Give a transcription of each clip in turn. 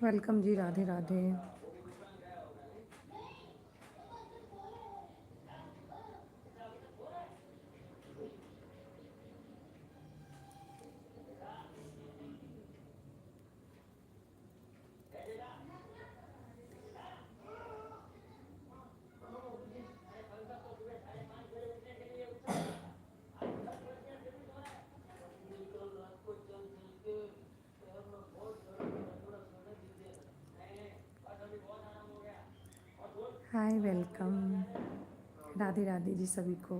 Welcome जी, राधे राधे। हाय, welcome. Radhe Radhe ji सभी को।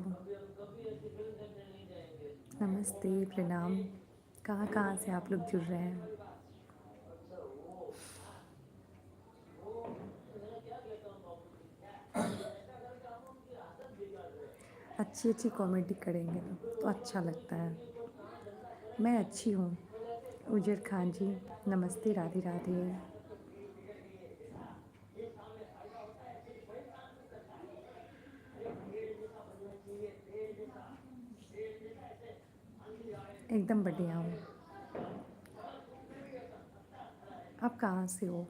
नमस्ते, प्रणाम। कहाँ कहाँ से आप लोग जुड़ रहे हैं? अच्छी अच्छी कॉमेडी करेंगे तो अच्छा लगता है। मैं अच्छी हूँ। उजर खान जी, नमस्ते, राधे राधे। एकदम बढ़िया हूँ। आप कहाँ से हो?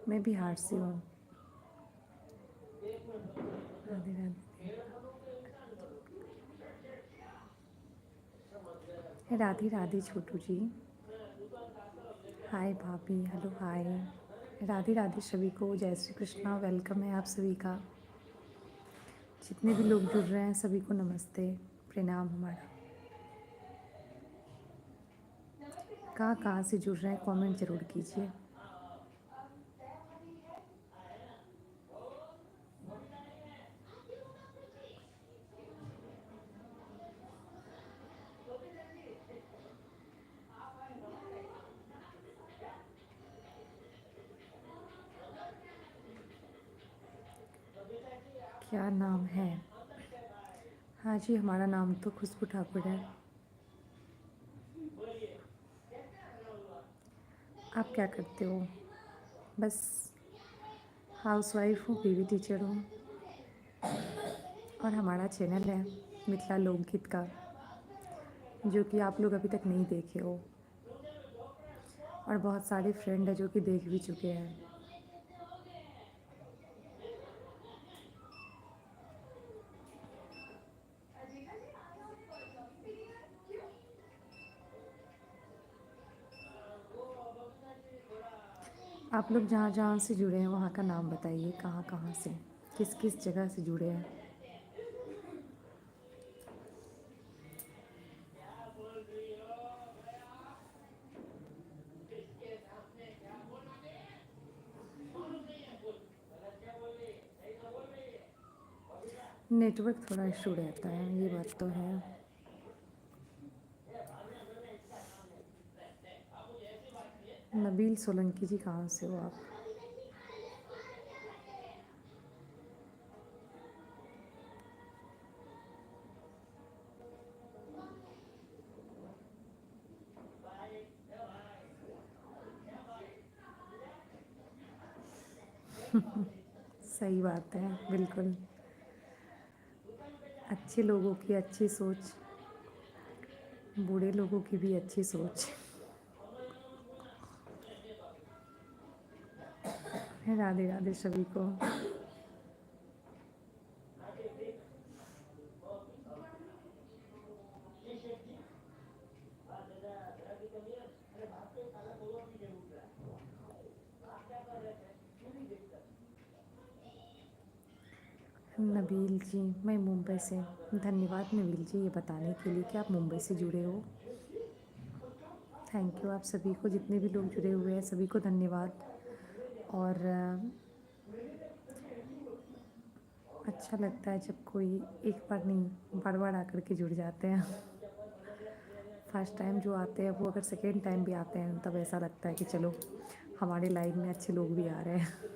मैं बिहार से हूँ। राधे राधे। राधे राधे छोटू जी। हाय भाभी, हेलो हाय। राधे राधे सभी को, जय श्री कृष्णा। वेलकम है आप सभी का। जितने भी लोग जुड़ रहे हैं सभी को नमस्ते, प्रणाम हमारा। कहाँ कहाँ से जुड़ रहे हैं कमेंट ज़रूर कीजिए। क्या नाम है? हाँ जी, हमारा नाम तो खुशबू ठाकुर है। आप क्या करते हो? बस हाउसवाइफ हूँ, पीवी टीचर हूँ। और हमारा चैनल है मिथिला लोकगीत का, जो कि आप लोग अभी तक नहीं देखे हो। और बहुत सारे फ्रेंड है जो कि देख भी चुके हैं। आप लोग जहाँ जहाँ से जुड़े हैं वहाँ का नाम बताइए, कहाँ कहाँ से, किस किस जगह से जुड़े हैं। नेटवर्क थोड़ा इशू रहता है, ये बात तो है। नबील सोलंकी जी, कहाँ से हो आप? सही बात है, बिल्कुल। अच्छे लोगों की अच्छी सोच, बूढ़े लोगों की भी अच्छी सोच है। राधे राधे सभी को। नबील जी, मैं मुंबई से। धन्यवाद नबील जी ये बताने के लिए कि आप मुंबई से जुड़े हो। थैंक यू आप सभी को, जितने भी लोग जुड़े हुए हैं सभी को धन्यवाद। और अच्छा लगता है जब कोई एक बार नहीं बार बार आकर के जुड़ जाते हैं। फर्स्ट टाइम जो आते हैं वो अगर सेकेंड टाइम भी आते हैं तब ऐसा लगता है कि चलो हमारे लाइफ में अच्छे लोग भी आ रहे हैं।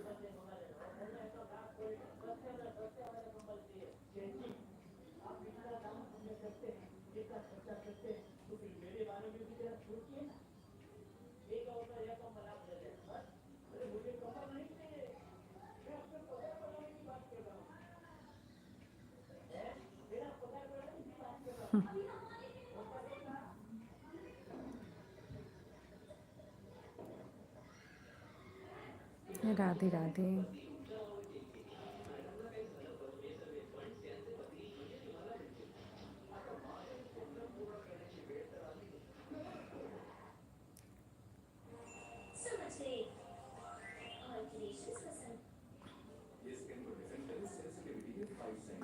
राधे राधे।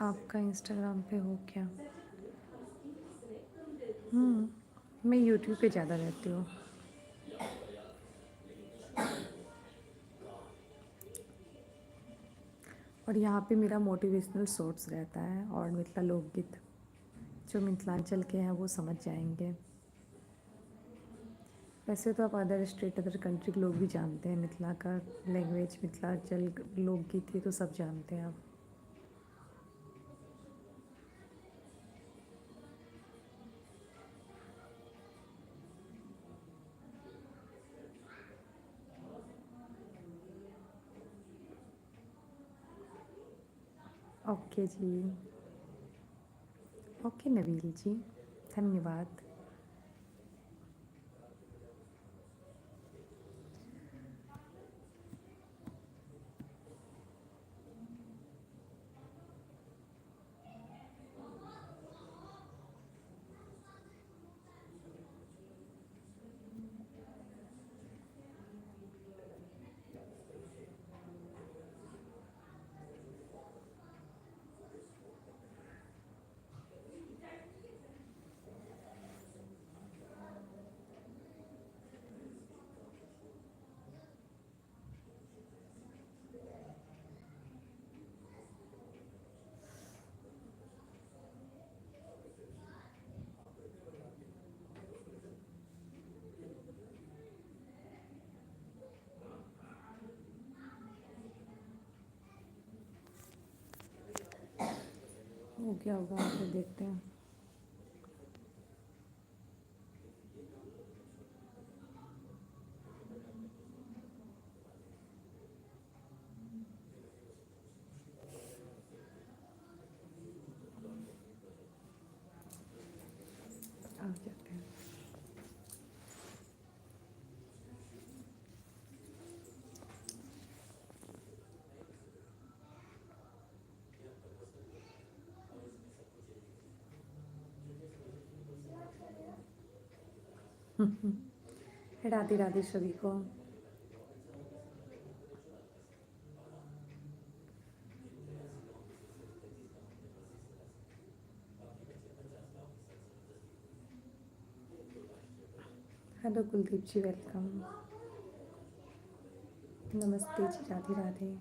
आपका इंस्टाग्राम पे हो क्या? मैं यूट्यूब पे ज़्यादा रहती हूँ। और यहाँ पे मेरा मोटिवेशनल शॉर्ट्स रहता है और मिथिला लोकगीत। जो मिथिलांचल के हैं वो समझ जाएंगे। वैसे तो आप अदर स्टेट अदर कंट्री के लोग भी जानते हैं मिथिला का लैंग्वेज, मिथिलांचल लोकगीत, ये तो सब जानते हैं आप। ओके जी। ओके नबील जी, धन्यवाद। वो क्या होगा फिर देखते हैं। आ जाते हैं। राधे राधे सभी को। हेलो कुलदीप जी, वेलकम। नमस्ते जी, राधे राधे।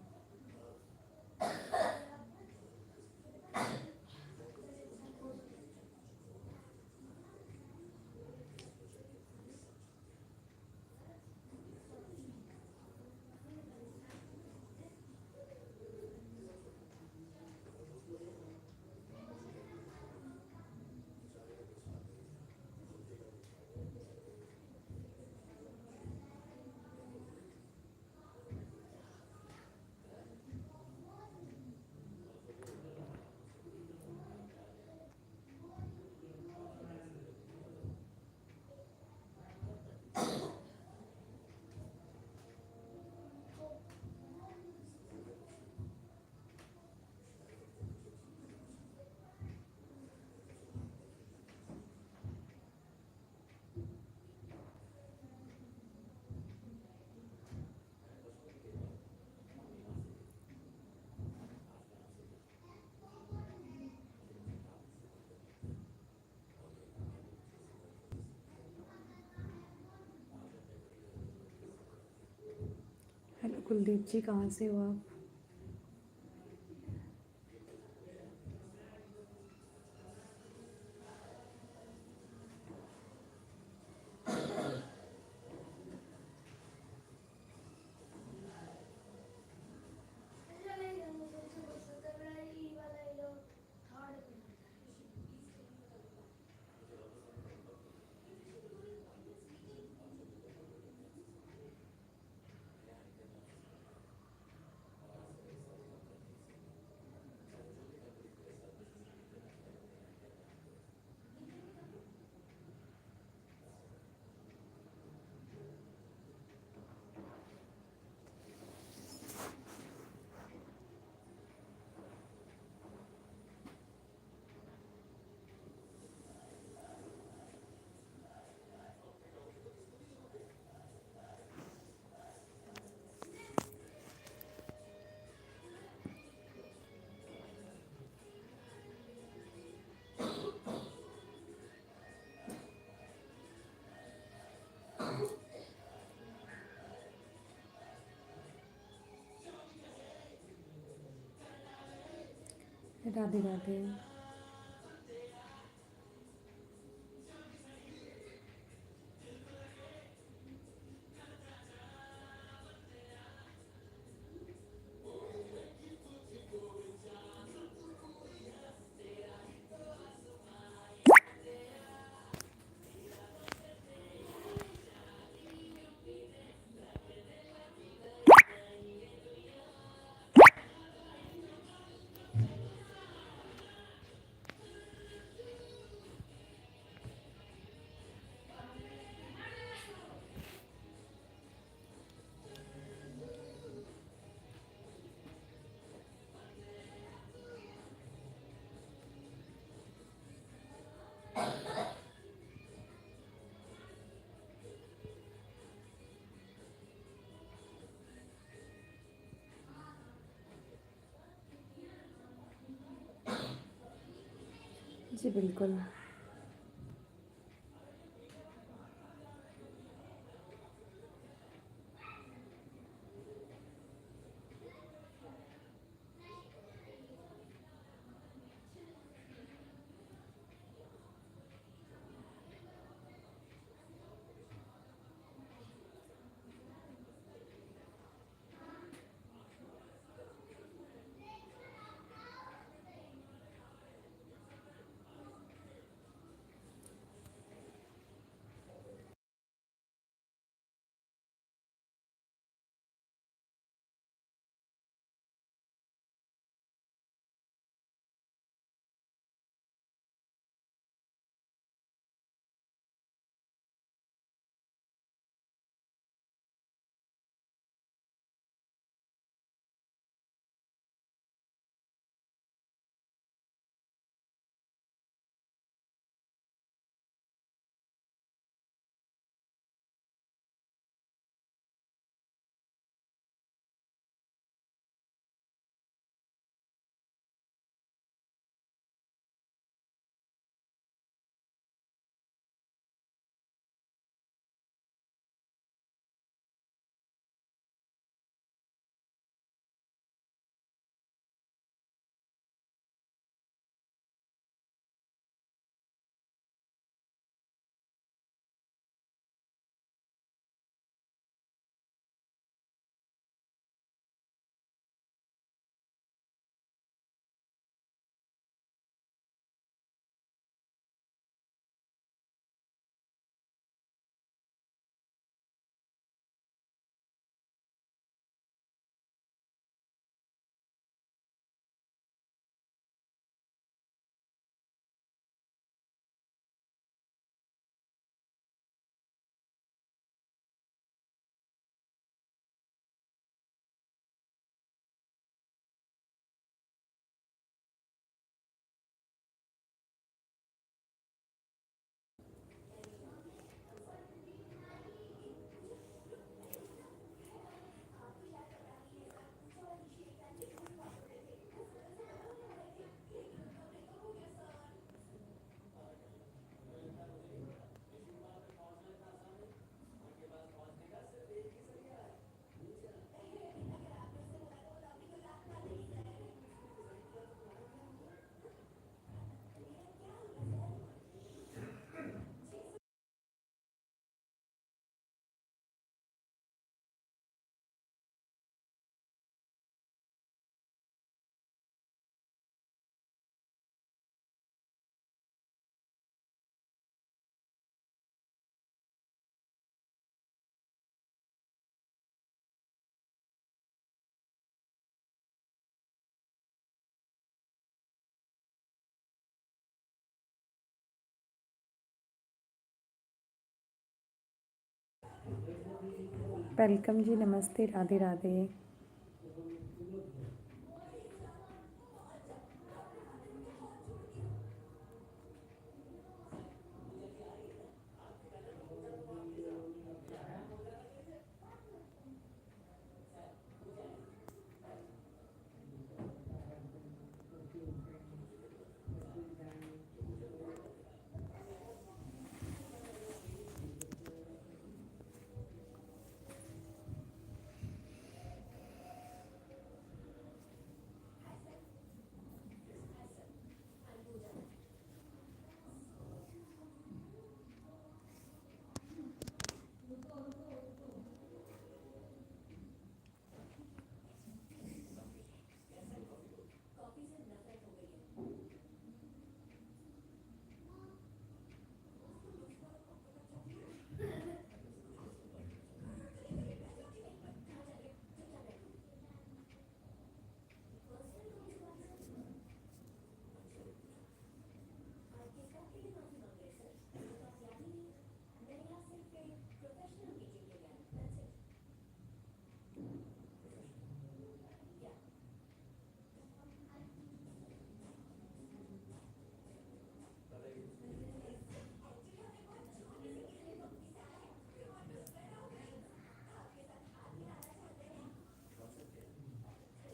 कुलदीप जी कहाँ से हो आप? राधे राधे। जी बिल्कुल। वेलकम जी, नमस्ते, राधे राधे।